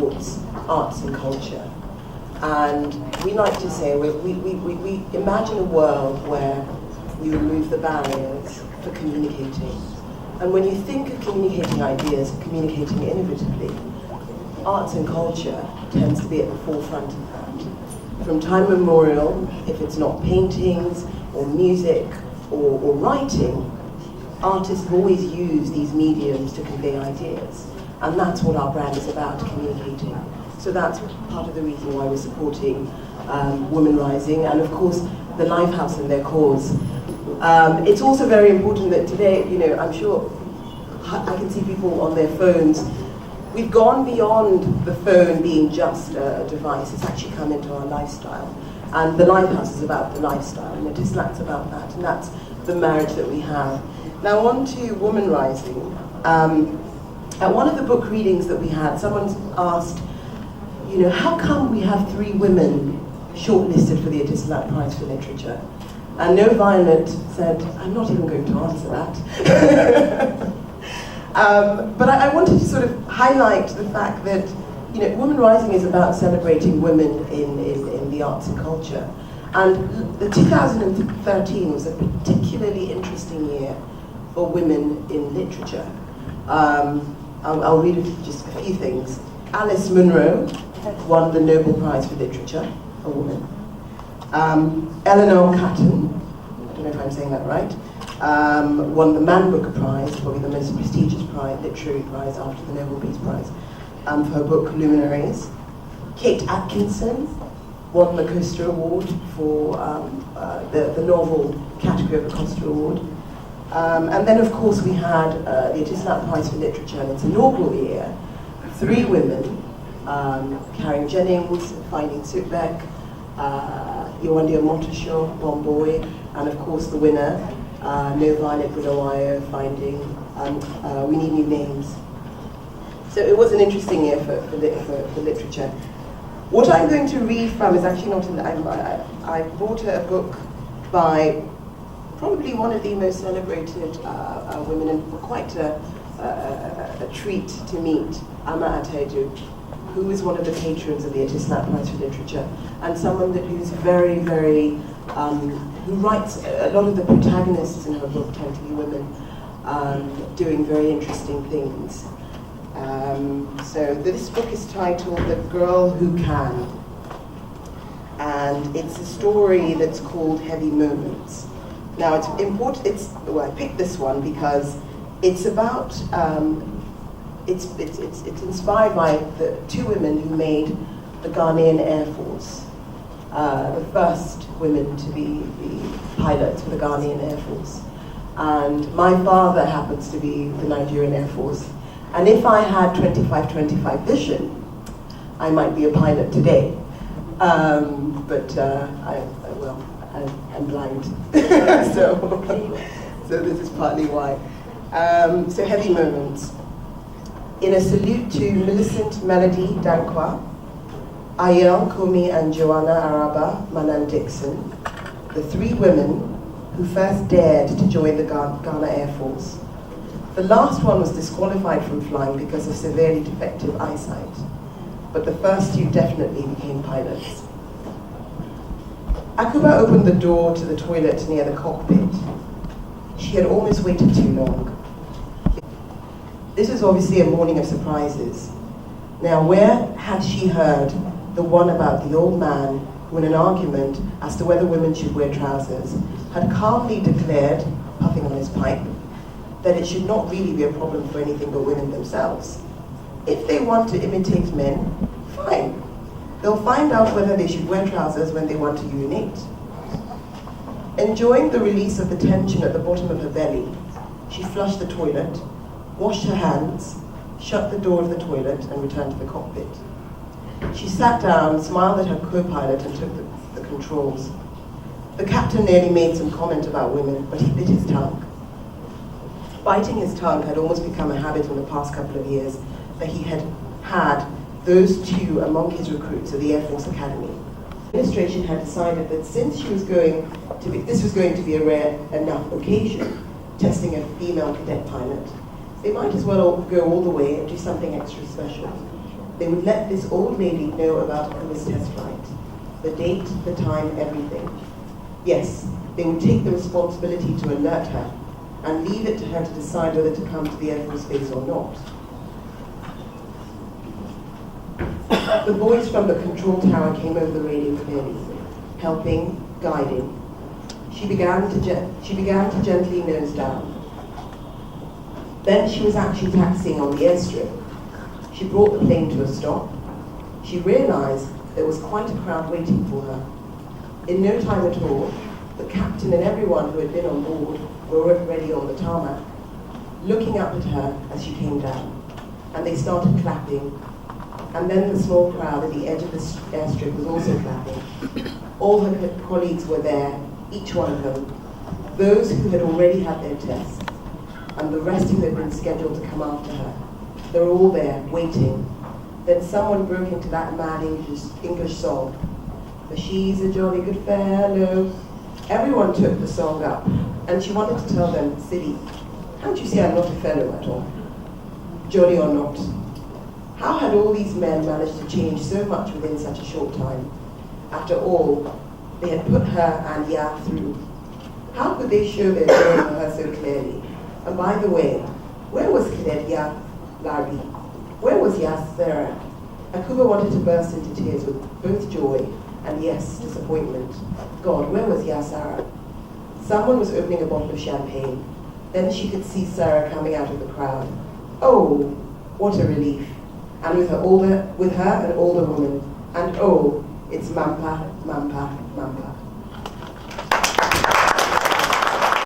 supports arts and culture. And we like to say, we imagine a world where you remove the barriers for communicating. And when you think of communicating ideas, communicating innovatively, arts and culture tends to be at the forefront of that. From time immemorial, if it's not paintings or music or writing, artists have always used these mediums to convey ideas. And that's what our brand is about, communicating. So that's part of the reason why we're supporting Women Rising, and of course the Lifehouse and their cause. It's also very important that today, I'm sure I can see people on their phones. We've gone beyond the phone being just a device. It's actually come into our lifestyle. And the Lifehouse is about the lifestyle, and Etislac's about that, and that's the marriage that we have. Now on to Women Rising. At one of the book readings that we had, someone asked, how come we have 3 women shortlisted for the Etislac Prize for Literature? And No Violet said, I'm not even going to answer that. But I wanted to sort of highlight the fact that Women Rising is about celebrating women in the arts and culture. And the 2013 was a particularly interesting year for women in literature. I'll read just a few things. Alice Munro won the Nobel Prize for Literature, a woman. Eleanor Catton, I don't know if I'm saying that right, won the Man Booker Prize, probably the most prestigious literary prize after the Nobel Peace Prize, for her book Luminaries. Kate Atkinson won the Costa Award for the novel category of the Costa Award. And then, of course, we had the Etislac Prize for Literature in its inaugural year. 3 women, Karen Jennings, Finding Sukbeck, Yewande Omotosho, Bomboy, and of course the winner, No Violet Bulawayo, Finding We Need New Names. So it was an interesting year for literature. What I'm going to read from is actually not I brought a book by probably one of the most celebrated women, and quite a treat to meet, Ama Ateju, who is one of the patrons of the Etislac Prize for Literature, and someone who's very, very, who writes, a lot of the protagonists in her book tend to be women, doing very interesting things. So this book is titled The Girl Who Can, and it's a story that's called Heavy Moments. Now it's important, I picked this one because it's about, it's inspired by the 2 women who made the Ghanaian Air Force, the first women to be pilots for the Ghanaian Air Force. And my father happens to be the Nigerian Air Force. And if I had 25-25 vision, I might be a pilot today. I'm blind. so this is partly why. So Heavy Moments. In a salute to Millicent Melody Dankwa, Ayel Kumi and Joanna Araba Manan Dixon, the 3 women who first dared to join the Ghana Air Force. The last one was disqualified from flying because of severely defective eyesight, but the first 2 definitely became pilots. Akuba opened the door to the toilet near the cockpit. She had almost waited too long. This was obviously a morning of surprises. Now, where had she heard the one about the old man who, in an argument as to whether women should wear trousers, had calmly declared, puffing on his pipe, that it should not really be a problem for anything but women themselves. If they want to imitate men, fine. They'll find out whether they should wear trousers when they want to urinate. Enjoying the release of the tension at the bottom of her belly, she flushed the toilet, washed her hands, shut the door of the toilet, and returned to the cockpit. She sat down, smiled at her co-pilot, and took the controls. The captain nearly made some comment about women, but he bit his tongue. Biting his tongue had almost become a habit in the past couple of years, that he had had those 2 among his recruits at the Air Force Academy. The administration had decided that since this was going to be a rare enough occasion, testing a female cadet pilot, they might as well go all the way and do something extra special. They would let this old lady know about Akuba's test flight, the date, the time, everything. Yes, they would take the responsibility to alert her and leave it to her to decide whether to come to the Air Force Base or not. The voice from the control tower came over the radio clearly, helping, guiding. She began to gently nose down. Then she was actually taxiing on the airstrip. She brought the plane to a stop. She realized there was quite a crowd waiting for her. In no time at all, the captain and everyone who had been on board were already on the tarmac, looking up at her as she came down. And they started clapping. And then the small crowd at the edge of the airstrip was also clapping. All her colleagues were there, each one of them, those who had already had their tests, and the rest who had been scheduled to come after her. They were all there, waiting. Then someone broke into that mad English song. For she's a jolly good fellow. Everyone took the song up, and she wanted to tell them, silly, can't you see I'm not a fellow at all? Jolly or not. How had all these men managed to change so much within such a short time? After all, they had put her and Ya through. How could they show their joy for her so clearly? And by the way, where was Cadet Ya Larry? Where was Ya Sarah? Akuba wanted to burst into tears with both joy and, yes, disappointment. God, where was Ya Sarah? Someone was opening a bottle of champagne. Then she could see Sarah coming out of the crowd. Oh, what a relief. And with her an older woman. And oh, it's Mampa, Mampa, Mampa.